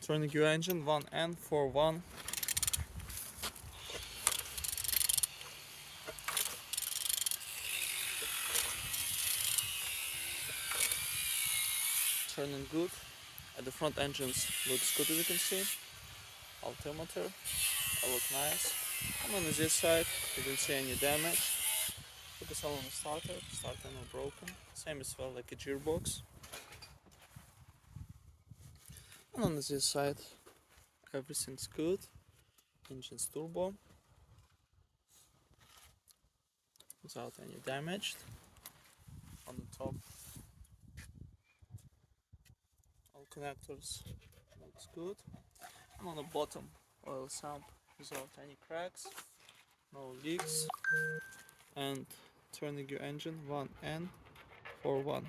Turning your engine 1N41. Turning good. At the front engines looks good, as you can see. Altimeter look nice. And on this side you don't see any damage. Focus on the starter not broken. Same as well like a gearbox. And on this side everything's good. Engine's turbo without any damage. On the top all connectors looks good. And on the bottom oil sump without any cracks, no leaks. And turning your engine 1N41.